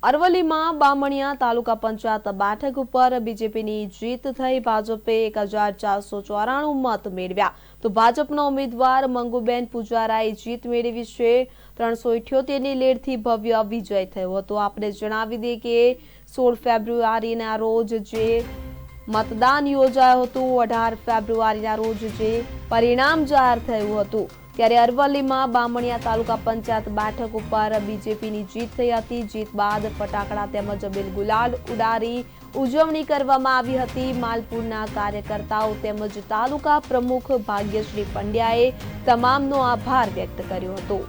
અરવલ્લીમાં બામણિયા તાલુકા પંચાયત બેઠક ઉપર બીજેપીની જીત થઈ। ભાજપે 1494 મત મેળવ્યા તો ભાજપના ઉમેદવાર મંગુબેન પુજારાએ જીત મેળવી છે। 378 ની લીડથી ભવ્ય વિજય થયો હતો। આપણે જણાવી દઈએ કે 16 ફેબ્રુઆરીના રોજ જે મતદાન યોજાયું હતું, 18 ફેબ્રુઆરીના રોજ જે પરિણામ જાહેર થયું હતું, ત્યારે અરવલ્લીમાં બામણિયા તાલુકા પંચાયત બેઠક ઉપર બીજેપીની જીત થઈ હતી। જીત બાદ ફટાકડા તેમજ અબીલ ગુલાલ ઉડાડી ઉજવણી કરવામાં આવી હતી। માલપુરના કાર્યકર્તાઓ તેમજ તાલુકા પ્રમુખ ભાગ્યશ્રી પંડ્યાએ તમામનો આભાર વ્યક્ત કર્યો હતો।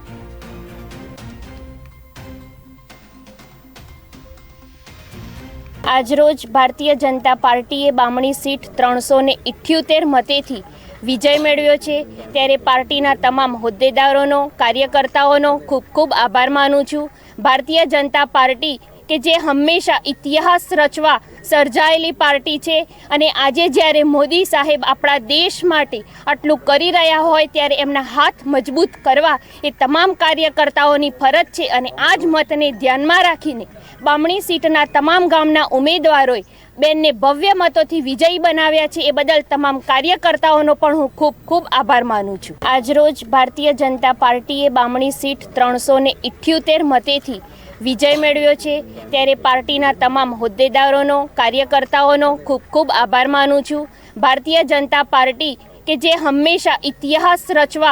આજરોજ ભારતીય જનતા પાર્ટીએ બામણી સીટ 378 મતેથી વિજય મેળવ્યો છે। ત્યારે પાર્ટીના તમામ હોદ્દેદારોનો, કાર્યકર્તાઓનો ખૂબ ખૂબ આભાર માનું છું। ભારતીય જનતા પાર્ટી કે જે હંમેશા ઇતિહાસ રચવા સર્જાયેલી પાર્ટી છે અને આજે જ્યારે મોદી સાહેબ આપણા દેશ માટે આટલું કરી રહ્યા હોય ત્યારે એમના હાથ મજબૂત કરવા એ તમામ કાર્યકર્તાઓની ફરજ છે અને આ જ મતને ધ્યાનમાં રાખીને બામણી સીટના તમામ ગામના ઉમેદવારોએ બેનને ભવ્ય મતોથી વિજયી બનાવ્યા છે। એ બદલ તમામ કાર્યકર્તાઓનો પણ હું ખૂબ ખૂબ આભાર માનું છું। આજરોજ ભારતીય જનતા પાર્ટીએ બામણી સીટ 378 મતેથી વિજય મેળવ્યો છે। ત્યારે પાર્ટીના તમામ હોદ્દેદારોનો, કાર્યકર્તાઓનો ખૂબ ખૂબ આભાર માનું છું। ભારતીય જનતા પાર્ટી કે જે હંમેશા ઇતિહાસ રચવા